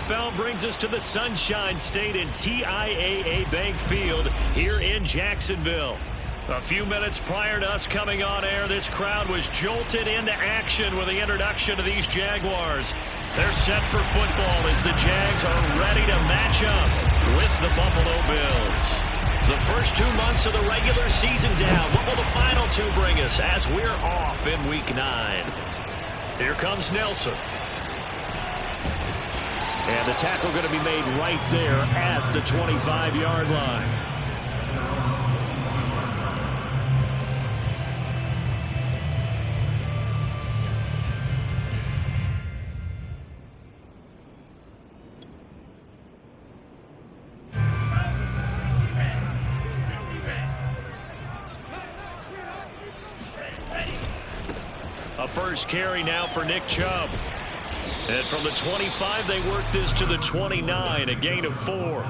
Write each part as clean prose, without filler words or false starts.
NFL brings us to the Sunshine State in TIAA Bank Field here in Jacksonville. A few minutes prior to us coming on air, this crowd was jolted into action with the introduction of these Jaguars. They're set for football as the Jags are ready to match up with the Buffalo Bills. The first 2 months of the regular season down. What will the final two bring us as we're off in Week 9? Here comes Nelson. And the tackle going to be made right there at the 25-yard line. A first carry now for Nick Chubb. And from the 25, they work this to the 29, a gain of 4.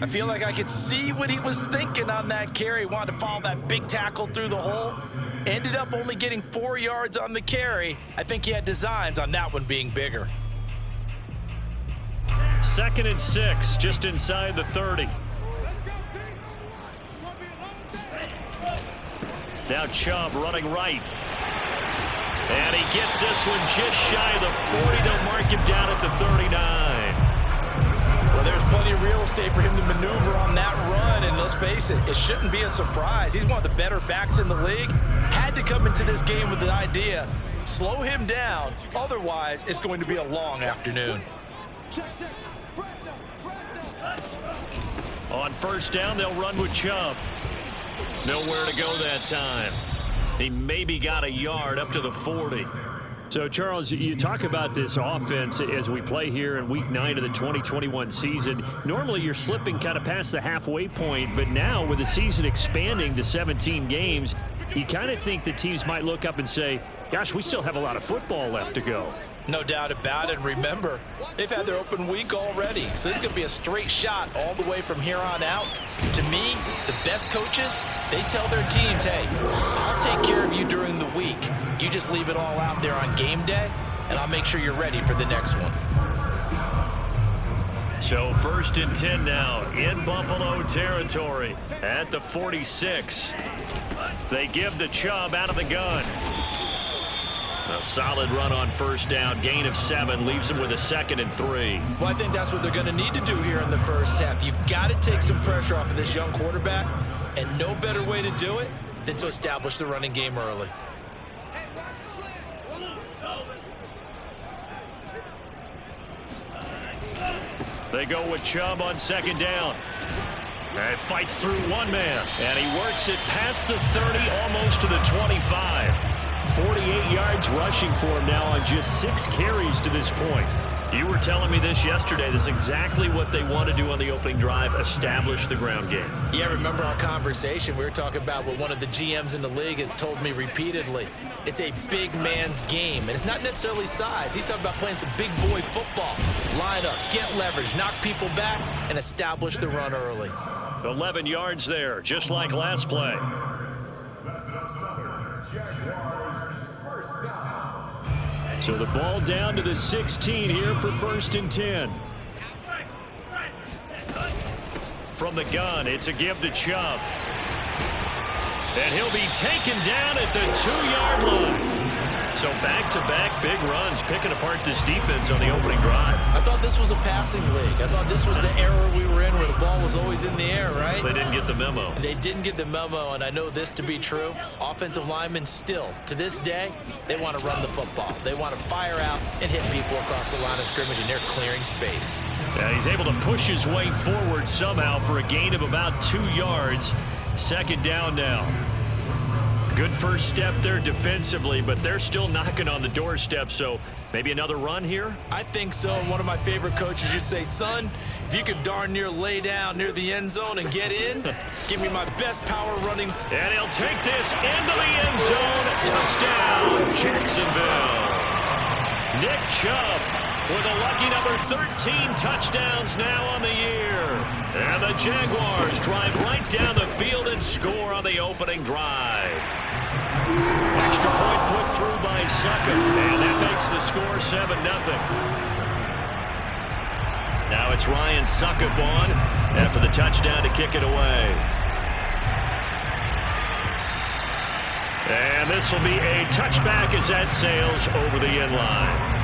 I feel like I could see what he was thinking on that carry. Wanted to follow that big tackle through the hole. Ended up only getting 4 yards on the carry. I think he had designs on that one being bigger. 2nd and 6, just inside the 30. Now Chubb running right. And he gets this one just shy of the 40 to mark him down at the 39. Well, there's plenty of real estate for him to maneuver on that run. And let's face it, it shouldn't be a surprise. He's one of the better backs in the league. Had to come into this game with the idea, slow him down. Otherwise, it's going to be a long afternoon. On first down, they'll run with Chubb. Nowhere to go that time. He maybe got a yard up to the 40. So, Charles, you talk about this offense as we play here in Week 9 of the 2021 season. Normally, you're slipping kind of past the halfway point, but now with the season expanding to 17 games, you kind of think the teams might look up and say, gosh, we still have a lot of football left to go. No doubt about it. Remember, they've had their open week already, so this is going to be a straight shot all the way from here on out. To me, the best coaches, they tell their teams, hey, I'll take care of you during the week. You just leave it all out there on game day, and I'll make sure you're ready for the next one. So 1st and 10 now in Buffalo territory at the 46. They give the Chubb out of the gun. A solid run on first down, gain of 7, leaves him with a 2nd and 3. Well, I think that's what they're going to need to do here in the first half. You've got to take some pressure off of this young quarterback, and no better way to do it than to establish the running game early. They go with Chubb on 2nd down. And fights through one man, and he works it past the 30, almost to the 25. 48 yards rushing for him now on just 6 carries to this point. You were telling me this yesterday. This is exactly what they want to do on the opening drive, establish the ground game. Yeah, remember our conversation. We were talking about what one of the GMs in the league has told me repeatedly. It's a big man's game, and it's not necessarily size. He's talking about playing some big boy football. Line up, get leverage, knock people back, and establish the run early. 11 yards there, just like last play. So the ball down to the 16 here for 1st and 10. From the gun, it's a give to Chubb. And he'll be taken down at the 2-yard line. So back-to-back big runs, picking apart this defense on the opening drive. I thought this was a passing league. I thought this was the era we were in where the ball was always in the air, right? They didn't get the memo. They didn't get the memo, and I know this to be true. Offensive linemen still, to this day, they want to run the football. They want to fire out and hit people across the line of scrimmage, and they're clearing space. Yeah, he's able to push his way forward somehow for a gain of about 2 yards. 2nd down now. Good first step there defensively, but they're still knocking on the doorstep, so maybe another run here? I think so. And one of my favorite coaches used to say, son, if you could darn near lay down near the end zone and get in, give me my best power running. And he'll take this into the end zone. Touchdown, Jacksonville. Nick Chubb with a lucky number 13 touchdowns now on the year. And the Jaguars drive right down the field and score on the opening drive. Extra point put through by Suckum, and that makes the score 7-0. Now it's Ryan Succop after the touchdown to kick it away. And this will be a touchback as that sails over the end line.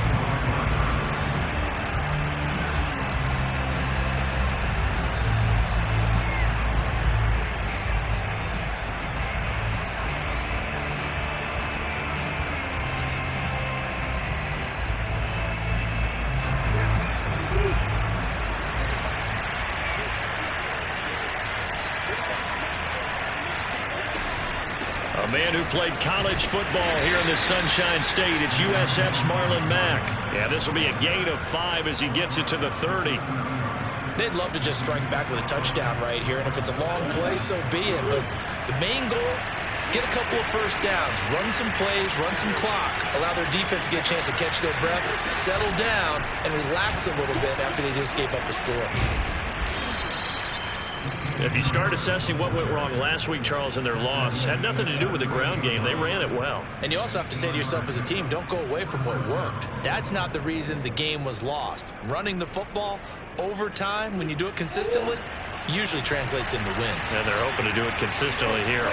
A man who played college football here in the Sunshine State. It's USF's Marlon Mack. Yeah, this will be a gain of 5 as he gets it to the 30. They'd love to just strike back with a touchdown right here, and if it's a long play, so be it. But the main goal, get a couple of first downs, run some plays, run some clock, allow their defense to get a chance to catch their breath, settle down, and relax a little bit after they just gave up the score. If you start assessing what went wrong last week, Charles, in their loss, had nothing to do with the ground game. They ran it well. And you also have to say to yourself as a team, don't go away from what worked. That's not the reason the game was lost. Running the football over time, when you do it consistently, usually translates into wins. And they're hoping to do it consistently here.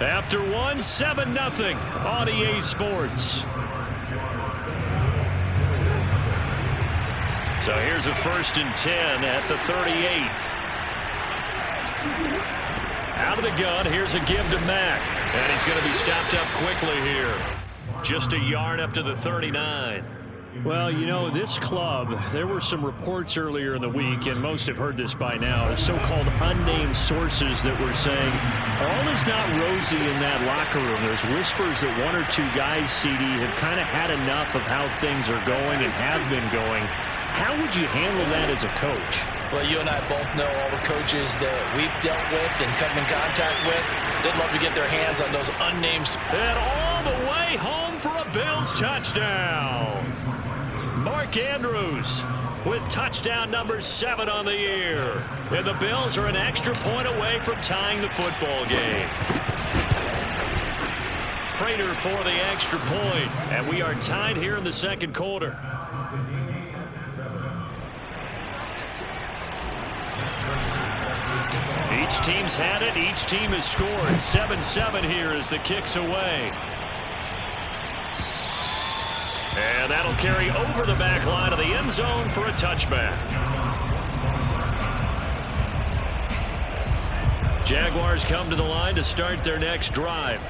After one, 7-0 on EA Sports. So here's a 1st and 10 at the 38. Out of the gun, here's a give to Mack. And he's going to be stopped up quickly here. Just a yard up to the 39. Well, you know, this club, there were some reports earlier in the week, and most have heard this by now, so-called unnamed sources that were saying, all is not rosy in that locker room. There's whispers that 1 or 2 guys, CD, have kind of had enough of how things are going and have been going. How would you handle that as a coach? Well, you and I both know all the coaches that we've dealt with and come in contact with. They'd love to get their hands on those unnamed. And all the way home for a Bills touchdown. Mark Andrews with touchdown number 7 on the year. And the Bills are an extra point away from tying the football game. Prater for the extra point. And we are tied here in the second quarter. Each team's had it. Each team has scored. 7-7 here as the kick's away. And that'll carry over the back line of the end zone for a touchback. Jaguars come to the line to start their next drive.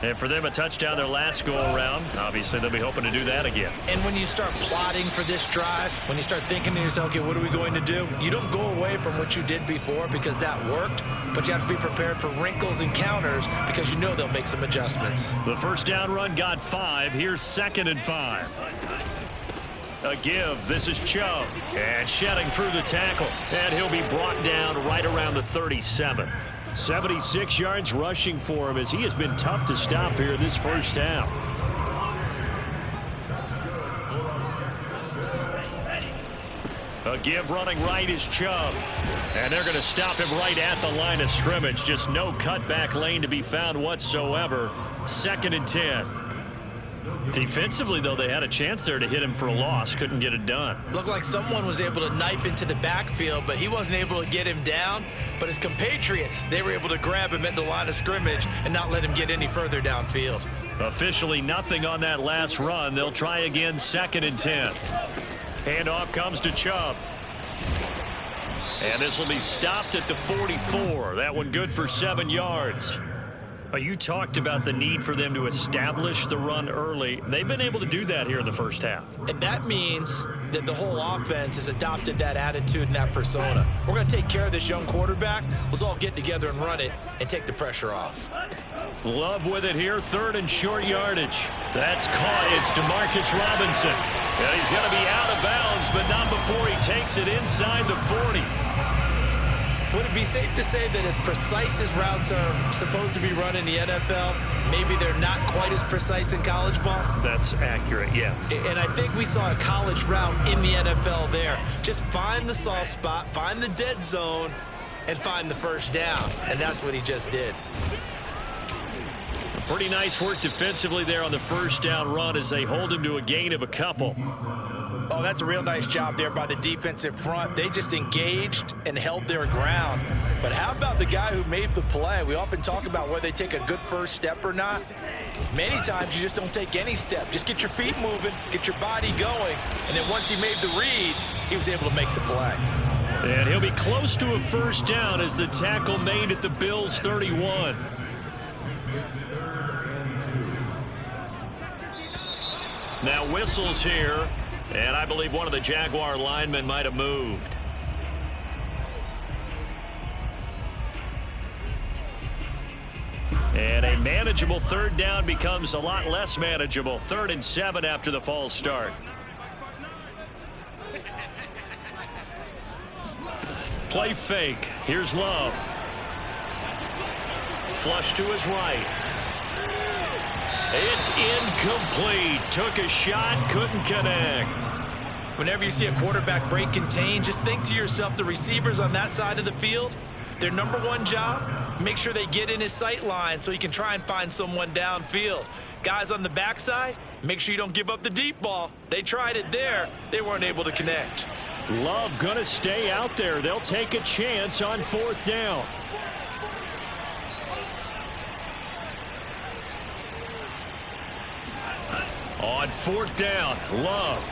And for them, a touchdown their last go-around. Obviously, they'll be hoping to do that again. And when you start plotting for this drive, when you start thinking to yourself, okay, what are we going to do? You don't go away from what you did before because that worked, but you have to be prepared for wrinkles and counters because you know they'll make some adjustments. The first down run got 5. Here's 2nd and 5. A give. This is Chubb. And shedding through the tackle. And he'll be brought down right around the 37. 76 yards rushing for him as he has been tough to stop here in this first half. A give running right is Chubb. And they're going to stop him right at the line of scrimmage. Just no cutback lane to be found whatsoever. 2nd and 10. Defensively, though, they had a chance there to hit him for a loss. Couldn't get it done. Looked like someone was able to knife into the backfield, but he wasn't able to get him down. But his compatriots, they were able to grab him at the line of scrimmage and not let him get any further downfield. Officially nothing on that last run. They'll try again, 2nd and 10. Handoff comes to Chubb. And this will be stopped at the 44. That one good for 7 yards. You talked about the need for them to establish the run early. They've been able to do that here in the first half. And that means that the whole offense has adopted that attitude and that persona. We're going to take care of this young quarterback. Let's all get together and run it and take the pressure off. Love with it here. 3rd and short yardage. That's caught. It's DeMarcus Robinson. And he's going to be out of bounds, but not before he takes it inside the 40. Would it be safe to say that as precise as routes are supposed to be run in the NFL, maybe they're not quite as precise in college ball? That's accurate, yeah. And I think we saw a college route in the NFL there. Just find the soft spot, find the dead zone, and find the first down, and that's what he just did. Pretty nice work defensively there on the first down run as they hold him to a gain of a couple. Oh, that's a real nice job there by the defensive front. They just engaged and held their ground. But how about the guy who made the play? We often talk about whether they take a good first step or not. Many times you just don't take any step. Just get your feet moving, get your body going, and then once he made the read, he was able to make the play. And he'll be close to a first down as the tackle made at the Bills' 31. Now whistles here, and I believe one of the Jaguar linemen might have moved. And a manageable third down becomes a lot less manageable. 3rd and 7 after the false start. Play fake. Here's Love. Flush to his right. It's incomplete. Took a shot, couldn't connect. Whenever you see a quarterback break contain, just think to yourself, the receivers on that side of the field, their number one job, make sure they get in his sight line so he can try and find someone downfield. Guys on the backside, make sure you don't give up the deep ball. They tried it there. They weren't able to connect. Love going to stay out there. They'll take a chance on 4th down. On 4th down, Love.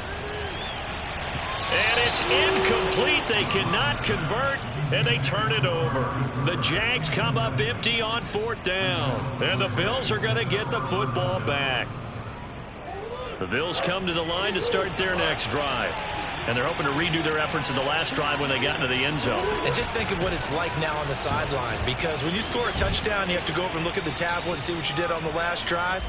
And it's incomplete. They cannot convert, and they turn it over. The Jags come up empty on 4th down, and the Bills are going to get the football back. The Bills come to the line to start their next drive, and they're hoping to redo their efforts in the last drive when they got into the end zone. And just think of what it's like now on the sideline, because when you score a touchdown, you have to go over and look at the tablet and see what you did on the last drive.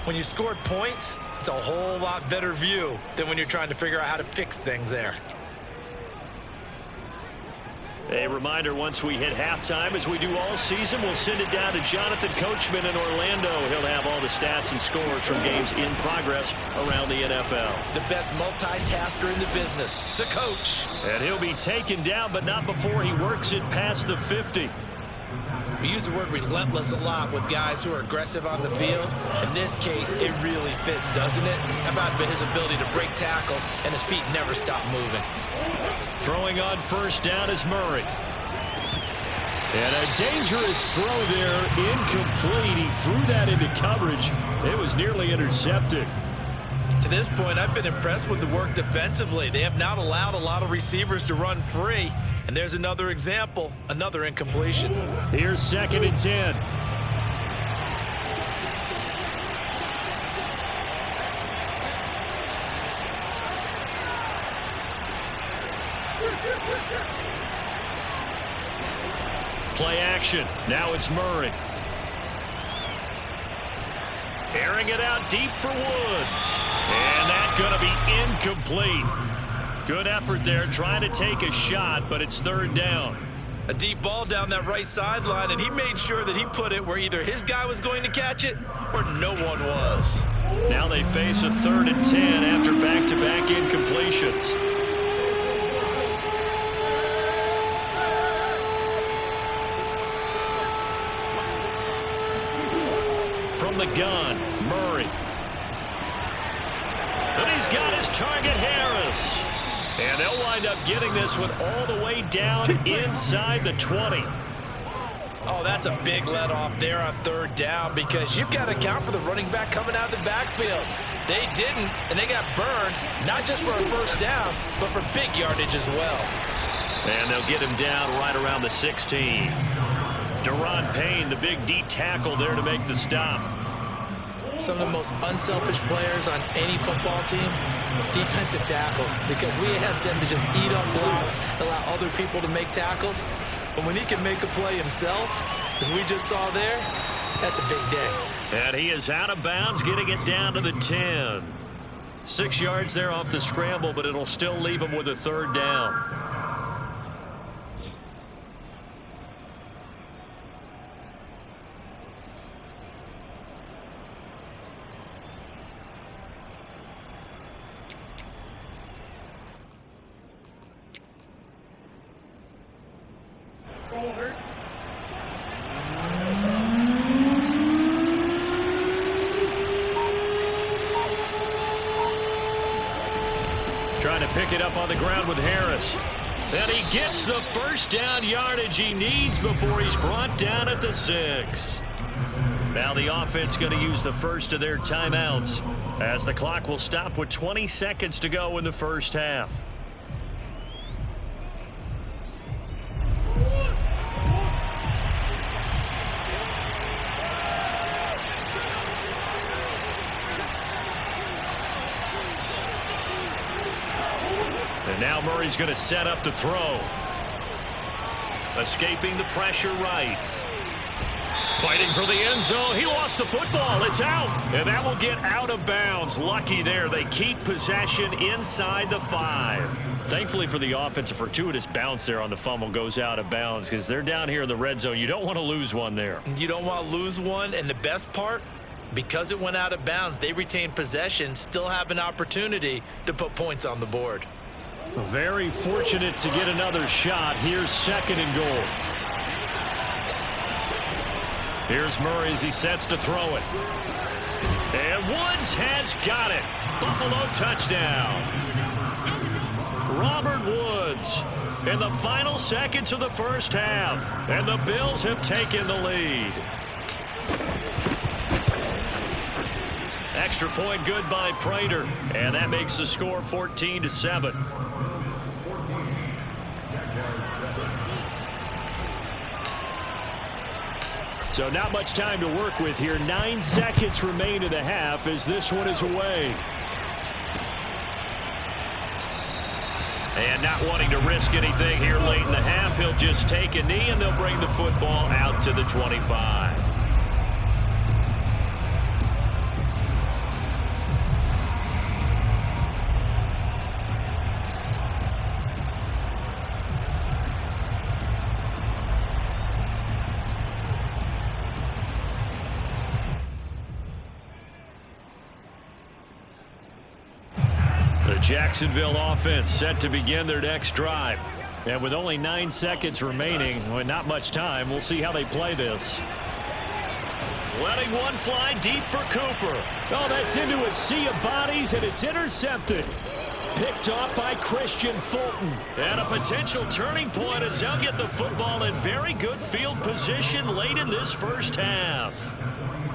When you scored points, it's a whole lot better view than when you're trying to figure out how to fix things there. A reminder, once we hit halftime, as we do all season, we'll send it down to Jonathan Coachman in Orlando. He'll have all the stats and scores from games in progress around the NFL. The best multitasker in the business, the coach. And he'll be taken down, but not before he works it past the 50. We use the word relentless a lot with guys who are aggressive on the field. In this case, it really fits, doesn't it? How about his ability to break tackles and his feet never stop moving? Throwing on 1st down is Murray. And a dangerous throw there, incomplete. He threw that into coverage. It was nearly intercepted. To this point, I've been impressed with the work defensively. They have not allowed a lot of receivers to run free. And there's another example, another incompletion. Here's 2nd and 10. Play action. Now it's Murray. Airing it out deep for Woods. And that's going to be incomplete. Good effort there, trying to take a shot, but it's 3rd down. A deep ball down that right sideline, and he made sure that he put it where either his guy was going to catch it or no one was. Now they face a 3rd and 10 after back-to-back incompletions. From the gun, Murray. And he's got his target, Harris. And they'll wind up getting this one all the way down inside the 20. Oh, that's a big let off there on 3rd down, because you've got to account for the running back coming out of the backfield. They didn't, and they got burned, not just for a 1st down, but for big yardage as well. And they'll get him down right around the 16. Deron Payne, the big D tackle there to make the stop. Some of the most unselfish players on any football team, defensive tackles, because we ask them to just eat up blocks, allow other people to make tackles. But when he can make a play himself, as we just saw there, that's a big day. And he is out of bounds, getting it down to the 10. 6 yards there off the scramble, but it'll still leave him with a 3rd down. Trying to pick it up on the ground with Harris. And he gets the first down yardage he needs before he's brought down at the 6. Now the offense going to use the first of their timeouts as the clock will stop with 20 seconds to go in the first half. And now Murray's going to set up to throw. Escaping the pressure right. Fighting for the end zone. He lost the football. It's out. And that will get out of bounds. Lucky there. They keep possession inside the 5. Thankfully for the offense, a fortuitous bounce there on the fumble goes out of bounds because they're down here in the red zone. You don't want to lose one there. You don't want to lose one. And the best part, because it went out of bounds, they retain possession, still have an opportunity to put points on the board. Very fortunate to get another shot. Here's 2nd and goal. Here's Murray as he sets to throw it. And Woods has got it. Buffalo touchdown. Robert Woods in the final seconds of the first half. And the Bills have taken the lead. Extra point good by Prater. And that makes the score 14-7. So not much time to work with here. 9 seconds remain in the half as this one is away. And not wanting to risk anything here late in the half, he'll just take a knee and they'll bring the football out to the 25. Jacksonville offense set to begin their next drive. And with only 9 seconds remaining, well, not much time, we'll see how they play this. Letting one fly deep for Cooper. Oh, that's into a sea of bodies, and it's intercepted. Picked off by Christian Fulton. And a potential turning point as they'll get the football in very good field position late in this first half.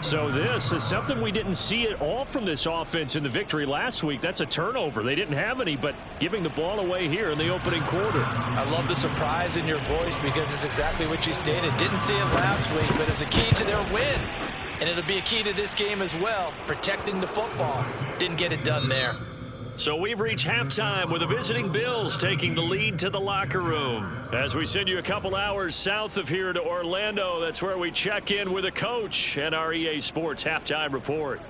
So this is something we didn't see at all from this offense in the victory last week. That's a turnover. They didn't have any, but giving the ball away here in the opening quarter. I love the surprise in your voice because it's exactly what you stated. Didn't see it last week, but it's a key to their win. And it'll be a key to this game as well, protecting the football. Didn't get it done there. So we've reached halftime with the visiting Bills taking the lead to the locker room. As we send you a couple hours south of here to Orlando, that's where we check in with a coach and our EA Sports halftime report.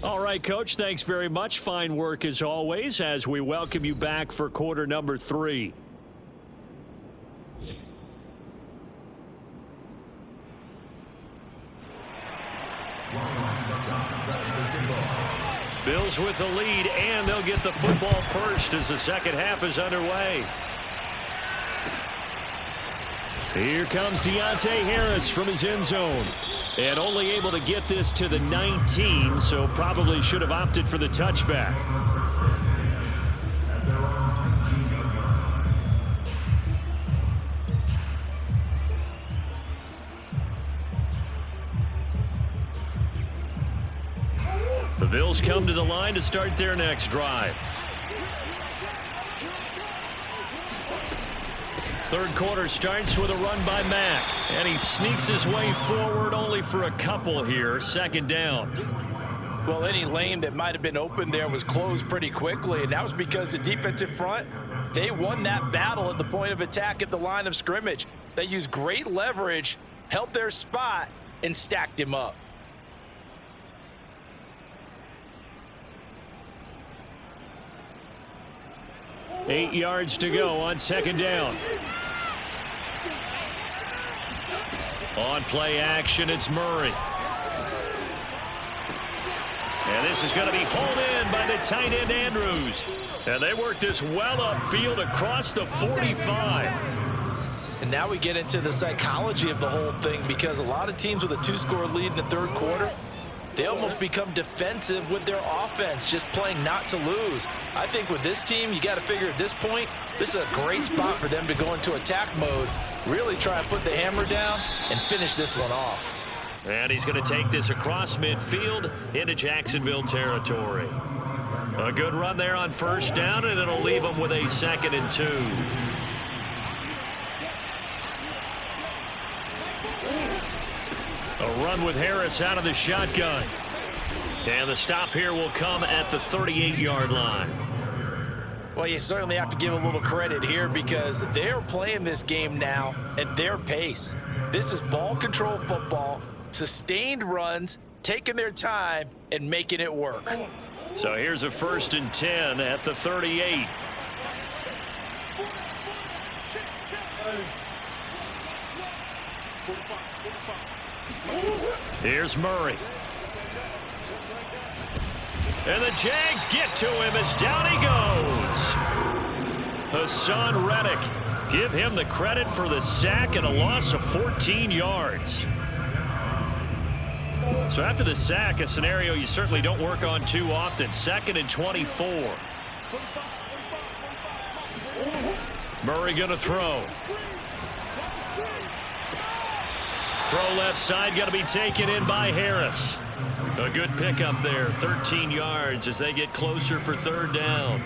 All right, Coach, thanks very much. Fine work as always as we welcome you back for quarter number 3. Bills with the lead, and they'll get the football first as the second half is underway. Here comes Deontay Harris from his end zone. And only able to get this to the 19, so probably should have opted for the touchback. The Bills come to the line to start their next drive. Third quarter starts with a run by Mack. And he sneaks his way forward only for a couple here. Second down. Well, any lane that might have been open there was closed pretty quickly. And that was because the defensive front, they won that battle at the point of attack at the line of scrimmage. They used great leverage, held their spot, and stacked him up. Eight yards to go on second down. On play action, it's Murray. And this is going to be hauled in by the tight end, Andrews. And they work this well upfield across the 45. And now we get into the psychology of the whole thing, because a lot of teams with a 2-score lead in the third quarter, they almost become defensive with their offense, just playing not to lose. I think with this team, you got to figure at this point, this is a great spot for them to go into attack mode, really try and put the hammer down and finish this one off. And he's going to take this across midfield into Jacksonville territory. A good run there on first down, and it'll leave him with a 2nd and 2. A run with Harris out of the shotgun. And the stop here will come at the 38-yard line. Well, you certainly have to give a little credit here, because they're playing this game now at their pace. This is ball control football, sustained runs, taking their time and making it work. So here's a 1st and 10 at the 38. Here's Murray. And the Jags get to him as down he goes. Hassan Reddick. Give him the credit for the sack and a loss of 14 yards. So after the sack, a scenario you certainly don't work on too often. 2nd and 24. Murray going to throw. Throw left side, going to be taken in by Harris. A good pickup there, 13 yards as they get closer for 3rd down.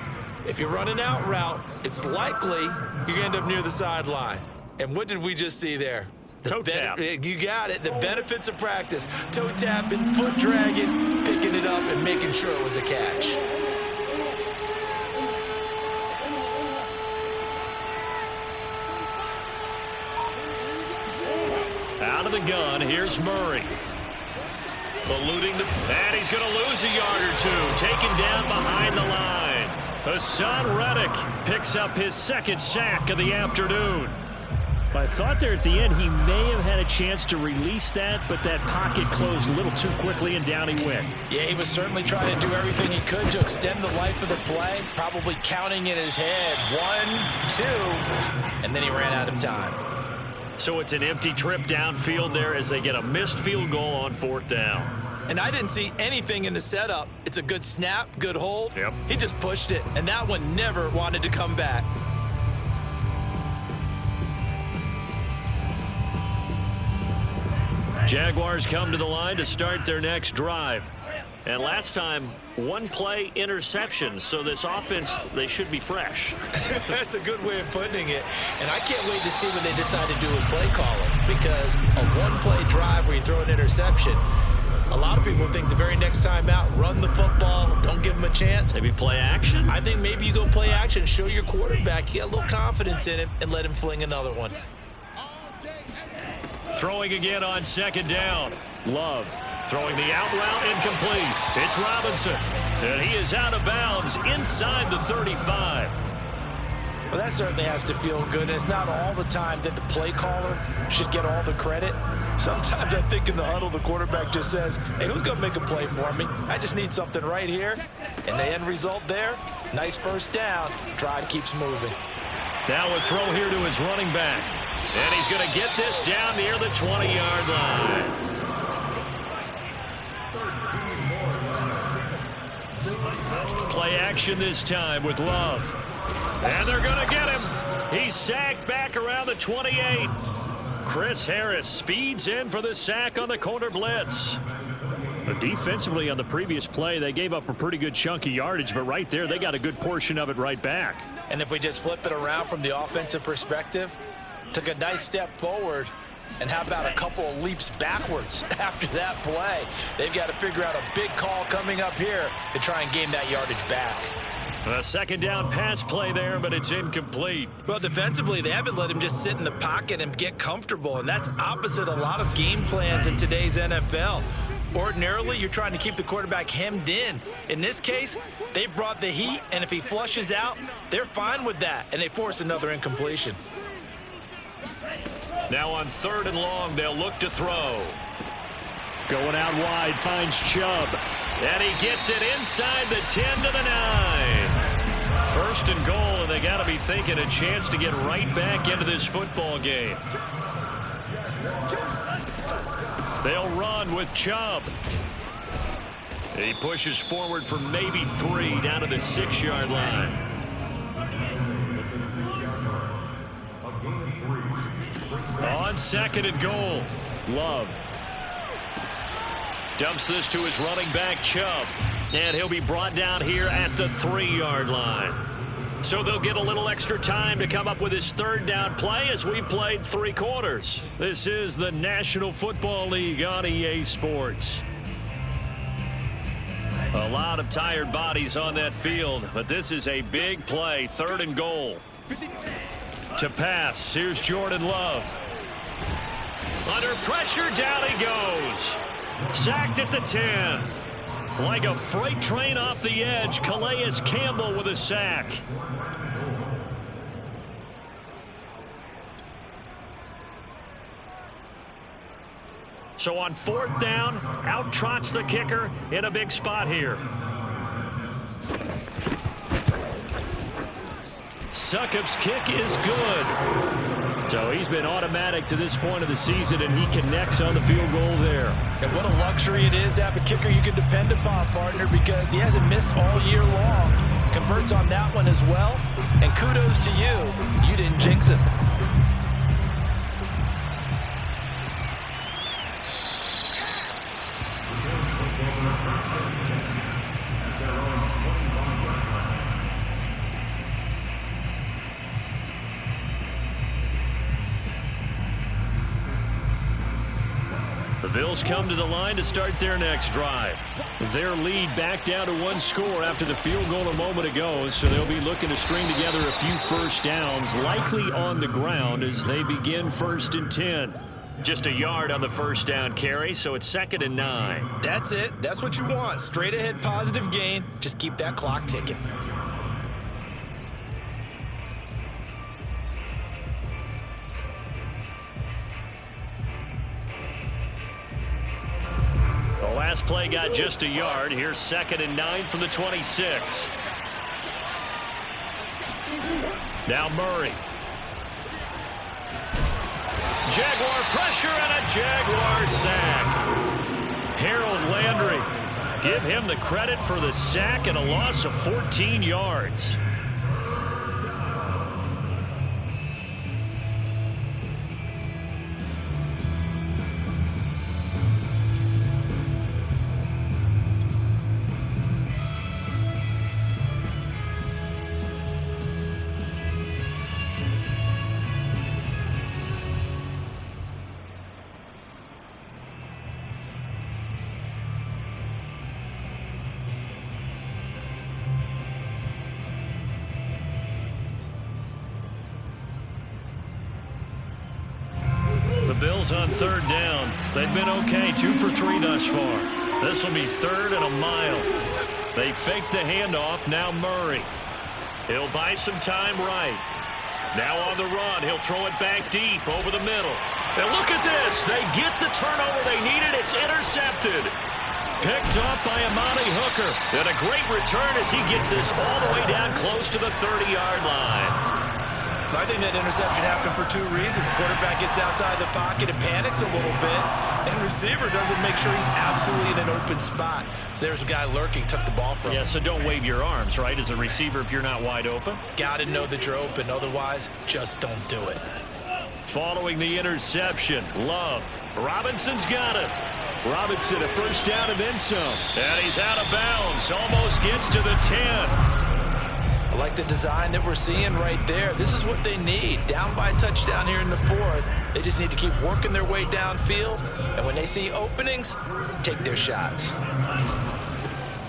If you're running out route, it's likely you're going to end up near the sideline. And what did we just see there? Toe tap. You got it. The benefits of practice. Toe tapping, foot dragging, picking it up, and making sure it was a catch. Out of the gun, here's Murray. Eluding the... And he's going to lose a yard or two. Taken down behind the line. Hassan Reddick picks up his 2nd sack of the afternoon. I thought there at the end he may have had a chance to release that, but that pocket closed a little too quickly and down he went. Yeah, he was certainly trying to do everything he could to extend the life of the play, probably counting in his head 1, 2, and then he ran out of time. So it's an empty trip downfield there as they get a missed field goal on 4th down. And I didn't see anything in the setup. It's a good snap, good hold. Yep. He just pushed it, and that one never wanted to come back. Jaguars come to the line to start their next drive. And last time, 1-play interception. So this offense, they should be fresh. That's a good way of putting it. And I can't wait to see what they decide to do with play calling, because a 1-play drive where you throw an interception, a lot of people think the very next time out, run the football, don't give them a chance. Maybe play action? I think maybe you go play action, show your quarterback, you get a little confidence in him, and let him fling another one. Throwing again on 2nd down. Love throwing the out route, incomplete. It's Robinson, and he is out of bounds inside the 35. Well, that certainly has to feel good. It's not all the time that the play caller should get all the credit. Sometimes I think in the huddle, the quarterback just says, hey, who's going to make a play for me? I just need something right here. And the end result there, nice 1st down. Drive keeps moving. Now a throw here to his running back. And he's going to get this down near the 20-yard line. Play action this time with Love. And they're going to get him. He's sacked back around the 28. Chris Harris speeds in for the sack on the corner blitz. But defensively on the previous play, they gave up a pretty good chunk of yardage, but right there, they got a good portion of it right back. And if we just flip it around from the offensive perspective, took a nice step forward, and how about a couple of leaps backwards after that play? They've got to figure out a big call coming up here to try and gain that yardage back. A 2nd down pass play there, but it's incomplete. Well, defensively, they haven't let him just sit in the pocket and get comfortable, and that's opposite a lot of game plans in today's NFL. Ordinarily, you're trying to keep the quarterback hemmed in. In this case, they brought the heat, and if he flushes out, they're fine with that, and they force another incompletion. Now on 3rd and long, they'll look to throw. Going out wide, finds Chubb. And he gets it inside the 10 to the 9. First and goal, and they got to be thinking a chance to get right back into this football game. They'll run with Chubb. He pushes forward for maybe 3 down to the 6-yard line. On second and goal, Love. Dumps this to his running back, Chubb. And he'll be brought down here at the 3-yard line. So they'll get a little extra time to come up with his third down play as we've played 3 quarters. This is the National Football League on EA Sports. A lot of tired bodies on that field, but this is a big play, 3rd and goal. To pass, here's Jordan Love. Under pressure, down he goes. Sacked at the 10. Like a freight train off the edge, Calais Campbell with a sack. So on 4th down, out trots the kicker in a big spot here. Succop's kick is good. So he's been automatic to this point of the season, and he connects on the field goal there. And what a luxury it is to have a kicker you can depend upon, partner, because he hasn't missed all year long. Converts on that one as well. And kudos to you. You didn't jinx him. The Bills come to the line to start their next drive. Their lead back down to 1 score after the field goal a moment ago, so they'll be looking to string together a few first downs, likely on the ground as they begin 1st and 10. Just a yard on the first down carry, so it's 2nd and 9. That's it. That's what you want. Straight ahead positive gain. Just keep that clock ticking. The last play got just a yard. Here's 2nd and 9 from the 26. Now Murray. Jaguar pressure and a Jaguar sack. Harold Landry. Give him the credit for the sack and a loss of 14 yards. Bills on 3rd down. They've been okay, 2 for 3 thus far. This will be 3rd and a mile. They fake the handoff. Now Murray. He'll buy some time right. Now on the run. He'll throw it back deep over the middle. And look at this. They get the turnover they needed. It's intercepted. Picked up by Amani Hooker. And a great return as he gets this all the way down close to the 30-yard line. I think that interception happened for 2 reasons. Quarterback gets outside the pocket and panics a little bit, and receiver doesn't make sure he's absolutely in an open spot. So there's a guy lurking, took the ball from him. Yeah, so don't wave your arms, right, as a receiver if you're not wide open. Got to know that you're open. Otherwise, just don't do it. Following the interception, Love. Robinson's got it. Robinson a first down and then some. And he's out of bounds. Almost gets to the 10. I like the design that we're seeing right there. This is what they need. Down by a touchdown here in the 4th. They just need to keep working their way downfield. And when they see openings, take their shots.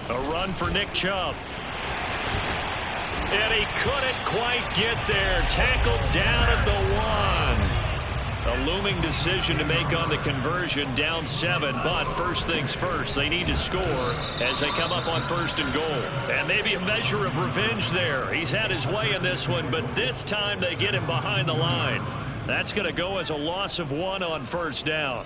A run for Nick Chubb. And he couldn't quite get there. Tackled down at the 1. A looming decision to make on the conversion, down 7, but first things first, they need to score as they come up on 1st and goal. And maybe a measure of revenge there. He's had his way in this one, but this time they get him behind the line. That's going to go as a loss of 1 on 1st down.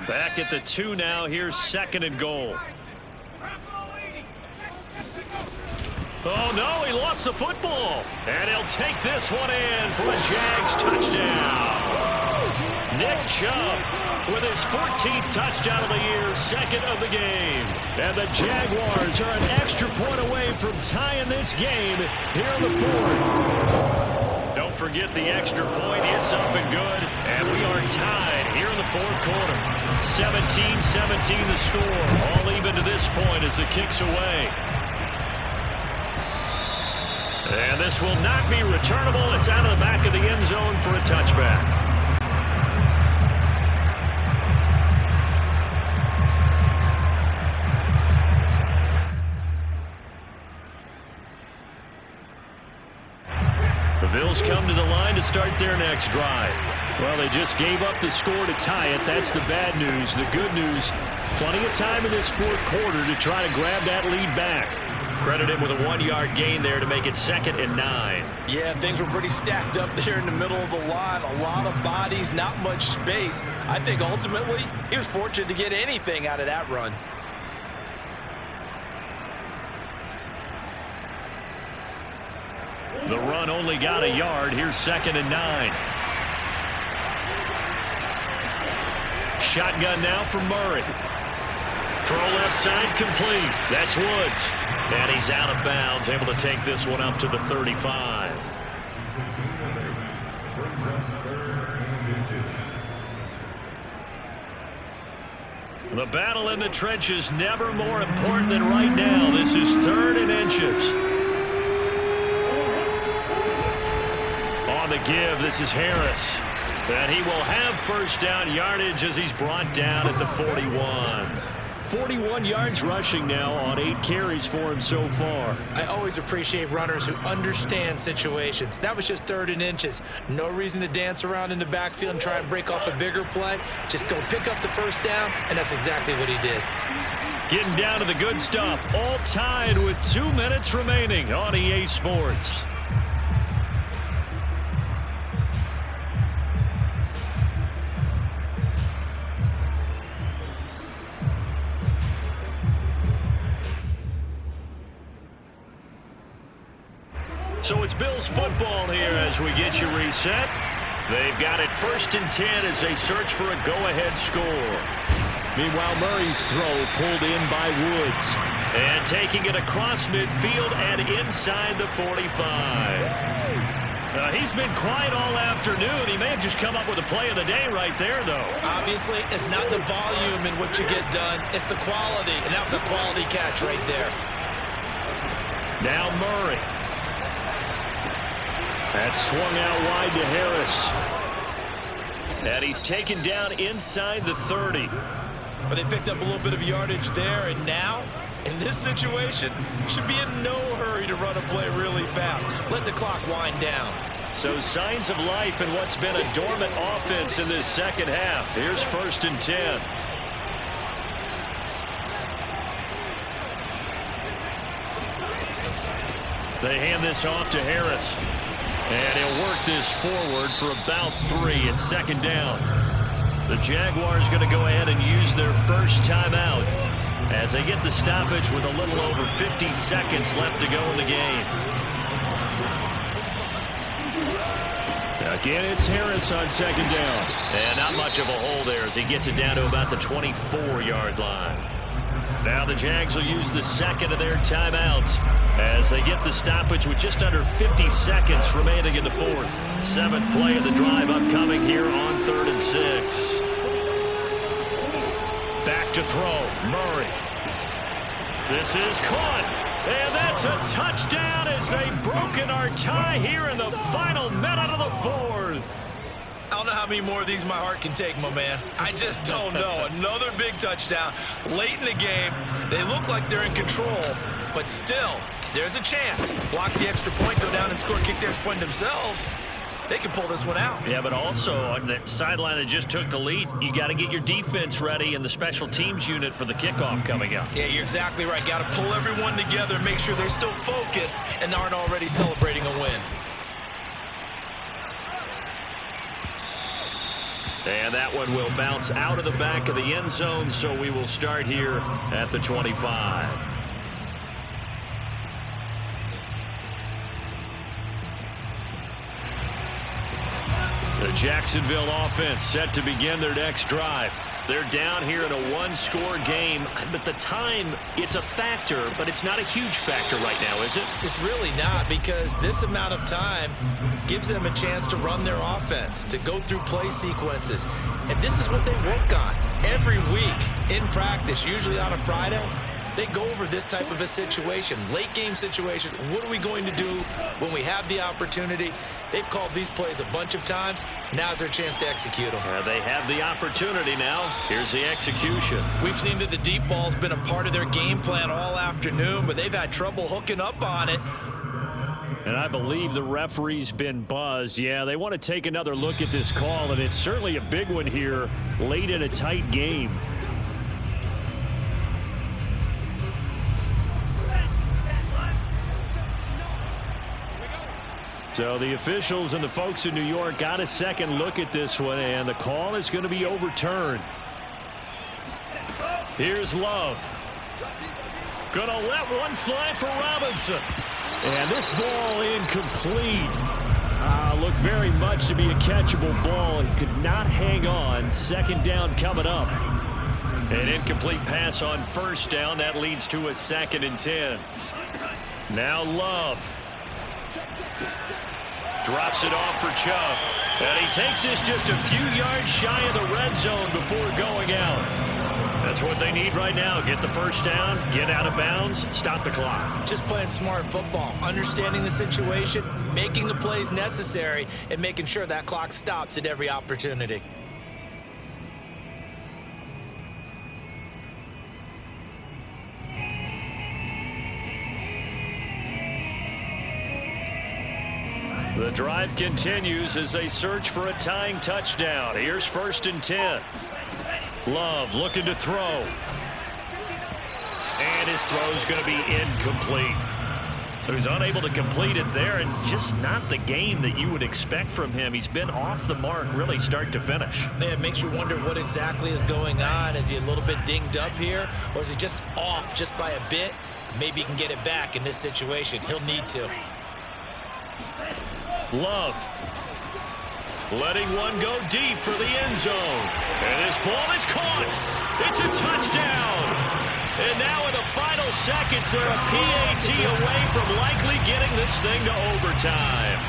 Back at the 2 now. Here's 2nd and goal. Oh, no, he lost the football. And he'll take this one in for a Jags touchdown. Nick Chubb with his 14th touchdown of the year, 2nd of the game. And the Jaguars are an extra point away from tying this game here in the 4th. Don't forget the extra point. It's up and good. And we are tied here in the 4th quarter. 17-17 the score. All even to this point as the kick's away. And this will not be returnable. It's out of the back of the end zone for a touchback. The Bills come to the line to start their next drive. Well, they just gave up the score to tie it. That's the bad news. The good news, plenty of time in this 4th quarter to try to grab that lead back. Credit him with a 1-yard gain there to make it 2nd and 9. Yeah, things were pretty stacked up there in the middle of the line. A lot of bodies, not much space. I think ultimately he was fortunate to get anything out of that run. The run only got a yard. Here's 2nd and 9. Shotgun now for Murray. Throw left side complete. That's Woods. And he's out of bounds, able to take this one up to the 35. The battle in the trenches never more important than right now. This is 3rd and inches. On the give, this is Harris. And he will have first down yardage as he's brought down at the 41. 41 yards rushing now on 8 carries for him so far. I always appreciate runners who understand situations. That was just 3rd and inches. No reason to dance around in the backfield and try and break off a bigger play. Just go pick up the first down, and that's exactly what he did. Getting down to the good stuff. All tied with 2 minutes remaining on EA Sports. So it's Bills football here as we get you reset. They've got it 1st and 10 as they search for a go-ahead score. Meanwhile, Murray's throw pulled in by Woods. And taking it across midfield and inside the 45. He's been quiet all afternoon. He may have just come up with a play of the day right there, though. Obviously, it's not the volume in what you get done. It's the quality, and that was a quality catch right there. Now Murray. That's swung out wide to Harris. And he's taken down inside the 30. But they picked up a little bit of yardage there, and now, in this situation, should be in no hurry to run a play really fast. Let the clock wind down. So signs of life in what's been a dormant offense in this second half. Here's 1st and 10. They hand this off to Harris. And he'll work this forward for about 3 at 2nd down. The Jaguars going to go ahead and use their first timeout as they get the stoppage with a little over 50 seconds left to go in the game. Again, it's Harris on 2nd down. And not much of a hole there as he gets it down to about the 24-yard line. Now the Jags will use the 2nd of their timeouts as they get the stoppage with just under 50 seconds remaining in the 4th. 7th play of the drive upcoming here on 3rd and 6. Back to throw. Murray. This is caught. And that's a touchdown as they've broken our tie here in the final minute of the 4th. I don't know how many more of these my heart can take, my man. I just don't know. Another big touchdown late in the game. They look like they're in control, but still, there's a chance. Block the extra point, go down and score, kick the extra point themselves. They can pull this one out. Yeah, but also on the sideline that just took the lead, you got to get your defense ready and the special teams unit for the kickoff coming up. Yeah, you're exactly right. Got to pull everyone together, make sure they're still focused and aren't already celebrating a win. And that one will bounce out of the back of the end zone, so we will start here at the 25. The Jacksonville offense set to begin their next drive. They're down here in a one-score game, but the time, it's a factor, but it's not a huge factor right now, is it? It's really not, because this amount of time gives them a chance to run their offense, to go through play sequences. And this is what they work on every week in practice, usually on a Friday. They go over this type of a situation, late game situation. What are we going to do when we have the opportunity? They've called these plays a bunch of times. Now's their chance to execute them. They have the opportunity now. Here's the execution. We've seen that the deep ball's been a part of their game plan all afternoon, but they've had trouble hooking up on it. And I believe the referee's been buzzed. Yeah, they want to take another look at this call, and it's certainly a big one here late in a tight game. So the officials and the folks in New York got a second look at this one, and the call is going to be overturned. Here's Love. Gonna let one fly for Robinson. And this ball incomplete. Looked very much to be a catchable ball. He could not hang on. Second down coming up. An incomplete pass on first down. That leads to a 2nd and 10. Now Love. Drops it off for Chubb. And he takes this just a few yards shy of the red zone before going out. That's what they need right now. Get the first down, get out of bounds, stop the clock. Just playing smart football, understanding the situation, making the plays necessary, and making sure that clock stops at every opportunity. The drive continues as they search for a tying touchdown. Here's 1st and 10. Love looking to throw. And his throw's going to be incomplete. So he's unable to complete it there, and just not the game that you would expect from him. He's been off the mark really start to finish. Yeah, it makes you wonder what exactly is going on. Is he a little bit dinged up here, or is he just off just by a bit? Maybe he can get it back in this situation. He'll need to. Love letting one go deep for the end zone. And this ball is caught. It's a touchdown. And now in the final seconds, they're a PAT away from likely getting this thing to overtime.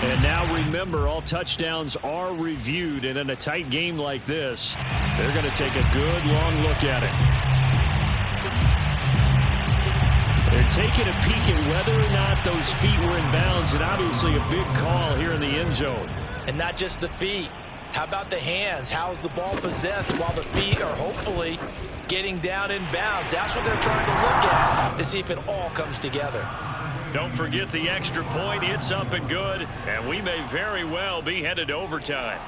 And now remember, all touchdowns are reviewed. And in a tight game like this, they're going to take a good long look at it. They're taking a peek at whether or not those feet were in bounds, and obviously a big call here in the end zone. And not just the feet. How about the hands? How's the ball possessed while the feet are hopefully getting down in bounds? That's what they're trying to look at to see if it all comes together. Don't forget the extra point. It's up and good, and we may very well be headed to overtime.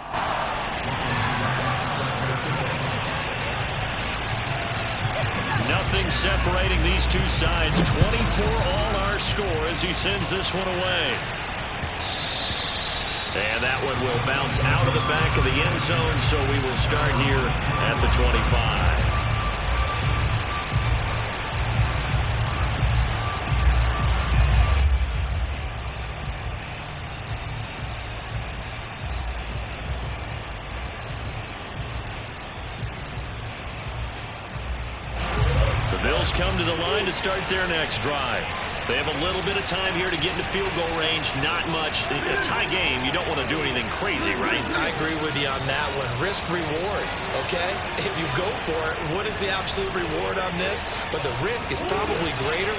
Nothing separating these two sides. 24 all our score as he sends this one away. And that one will bounce out of the back of the end zone, so we will start here at the 25. Bills come to the line to start their next drive. They have a little bit of time here to get into field goal range. Not much. A tie game, you don't want to do anything crazy, right? I agree with you on that one. Risk reward, okay? If you go for it, what is the absolute reward on this? But the risk is probably greater.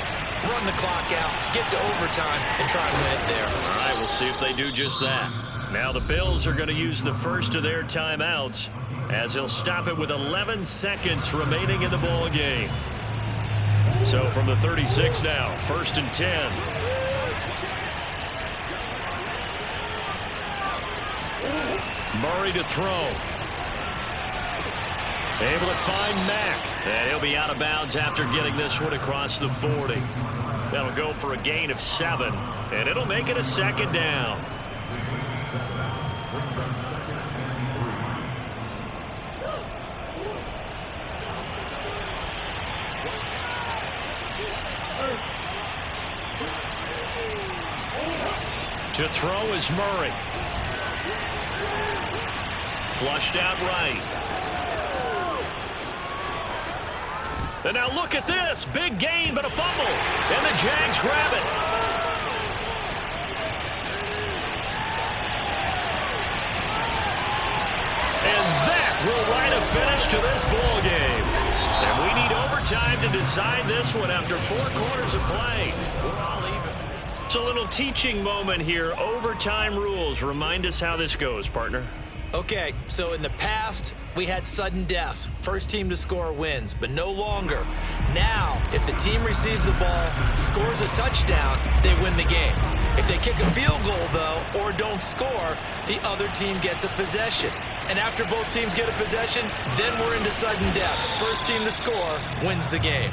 Run the clock out, get to overtime, and try to win it there. All right, we'll see if they do just that. Now the Bills are going to use the first of their timeouts as they'll stop it with 11 seconds remaining in the ball game. So from the 36 now, 1st and 10. Murray to throw. Able to find Mack. And he'll be out of bounds after getting this one across the 40. That'll go for a gain of 7. And it'll make it a 2nd down. To throw is Murray. Flushed out right. And now look at this. Big gain, but a fumble. And the Jags grab it. And that will write a finish to this ball game. And we need overtime to decide this one after 4 quarters of play. We're all even. It's a little teaching moment here. Overtime rules. Remind us how this goes, partner. Okay, so in the past, we had sudden death. First team to score wins, but no longer. Now, if the team receives the ball, scores a touchdown, they win the game. If they kick a field goal, though, or don't score, the other team gets a possession. And after both teams get a possession, then we're into sudden death. First team to score wins the game.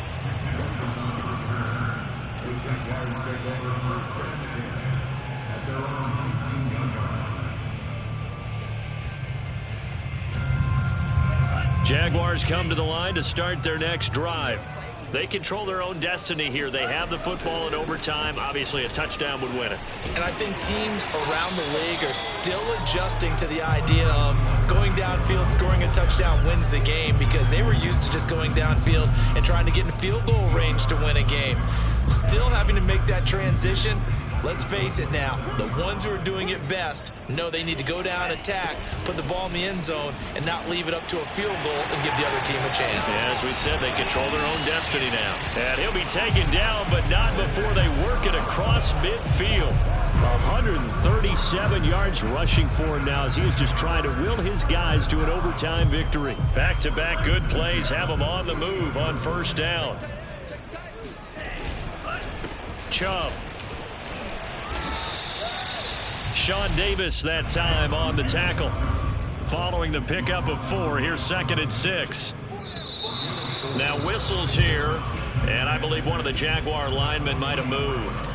Jaguars come to the line to start their next drive. They control their own destiny here. They have the football in overtime. Obviously, a touchdown would win it. And I think teams around the league are still adjusting to the idea of going downfield, scoring a touchdown wins the game, because they were used to just going downfield and trying to get in field goal range to win a game. Still having to make that transition. Let's face it now, the ones who are doing it best know they need to go down, attack, put the ball in the end zone, and not leave it up to a field goal and give the other team a chance. Yeah, as we said, they control their own destiny now. And he'll be taken down, but not before they work it across midfield. 137 yards rushing for him now as he is just trying to will his guys to an overtime victory. Back-to-back good plays have him on the move on first down. Chubb. Sean Davis that time on the tackle. Following the pickup of 4, here's 2nd and 6. Now whistles here, and I believe one of the Jaguar linemen might have moved.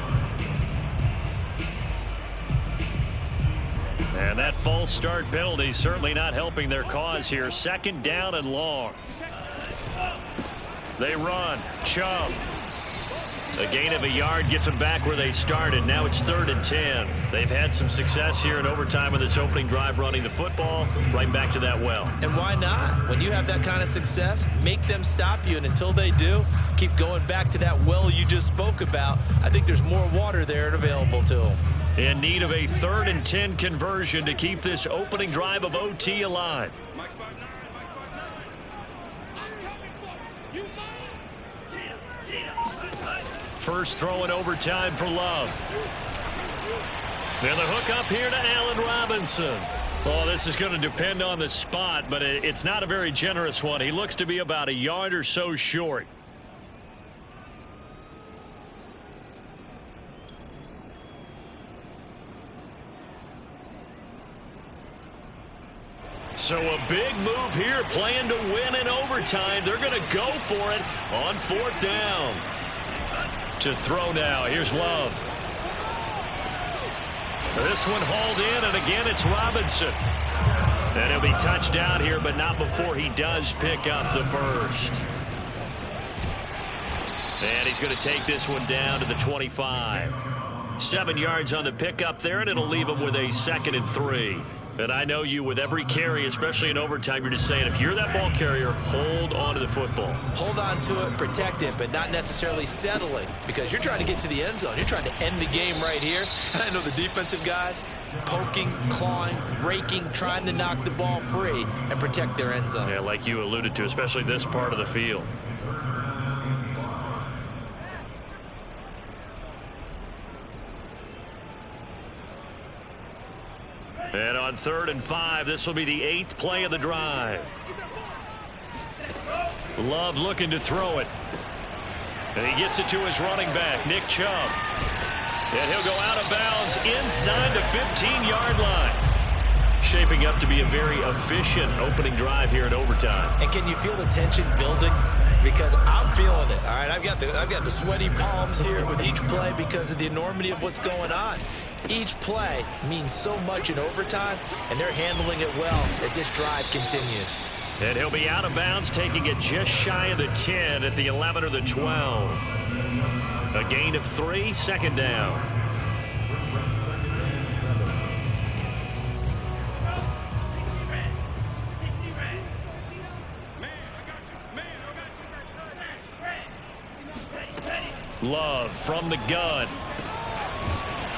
And that false start penalty certainly not helping their cause here. 2nd down and long. They run. Chubb. A gain of a yard gets them back where they started. Now it's 3rd and 10. They've had some success here in overtime with this opening drive running the football right back to that well. And why not? When you have that kind of success, make them stop you. And until they do, keep going back to that well you just spoke about. I think there's more water there available to them. In need of a 3rd and 10 conversion to keep this opening drive of OT alive. First throw in overtime for Love. And the hook up here to Allen Robinson. Oh, this is going to depend on the spot, but it's not a very generous one. He looks to be about a yard or so short. So a big move here, playing to win in overtime. They're going to go for it on 4th down. To throw now. Here's Love. This one hauled in, and again it's Robinson. And he'll be touched down here, but not before he does pick up the first. And he's going to take this one down to the 25. 7 yards on the pickup there, and it'll leave him with a 2nd and 3. And I know you, with every carry, especially in overtime, you're just saying, if you're that ball carrier, hold on to the football. Hold on to it, protect it, but not necessarily settling, because you're trying to get to the end zone. You're trying to end the game right here. And I know the defensive guys poking, clawing, raking, trying to knock the ball free and protect their end zone. Yeah, like you alluded to, especially this part of the field. And on 3rd and 5, this will be the 8th play of the drive. Love looking to throw it. And he gets it to his running back, Nick Chubb. And he'll go out of bounds inside the 15-yard line. Shaping up to be a very efficient opening drive here in overtime. And can you feel the tension building? Because I'm feeling it. All right, I've got the sweaty palms here with each play because of the enormity of what's going on. Each play means so much in overtime, and they're handling it well as this drive continues. And he'll be out of bounds, taking it just shy of the 10 at the 11 or the 12. A gain of 3, second down. Love from the gun.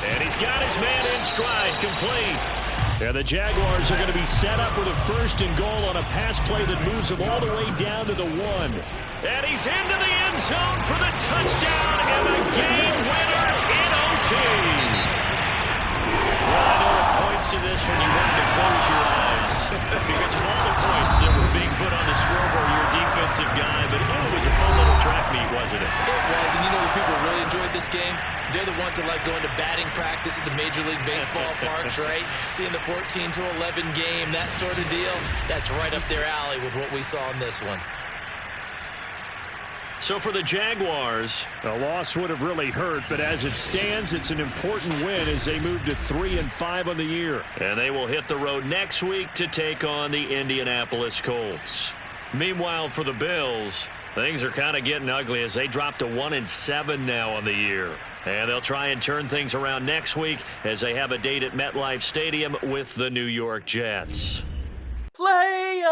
And he's got his man in stride, complete. And the Jaguars are going to be set up with a 1st and goal on a pass play that moves them all the way down to the 1. And he's into the end zone for the touchdown and a game winner in OT. Well, I know at points in this when you wanted to close your eyes because of all the points that were being put on the scoreboard, you're a defensive guy, but it was a fun little track meet, wasn't it? It was, and you know the people who really enjoyed this game? They're the ones that like going to batting practice at the Major League Baseball parks, right? Seeing the 14-11 game, that sort of deal, that's right up their alley with what we saw in this one. So for the Jaguars, a loss would have really hurt, but as it stands, it's an important win as they move to 3-5 on the year. And they will hit the road next week to take on the Indianapolis Colts. Meanwhile, for the Bills, things are kind of getting ugly as they drop to 1-7 now on the year. And they'll try and turn things around next week as they have a date at MetLife Stadium with the New York Jets. Play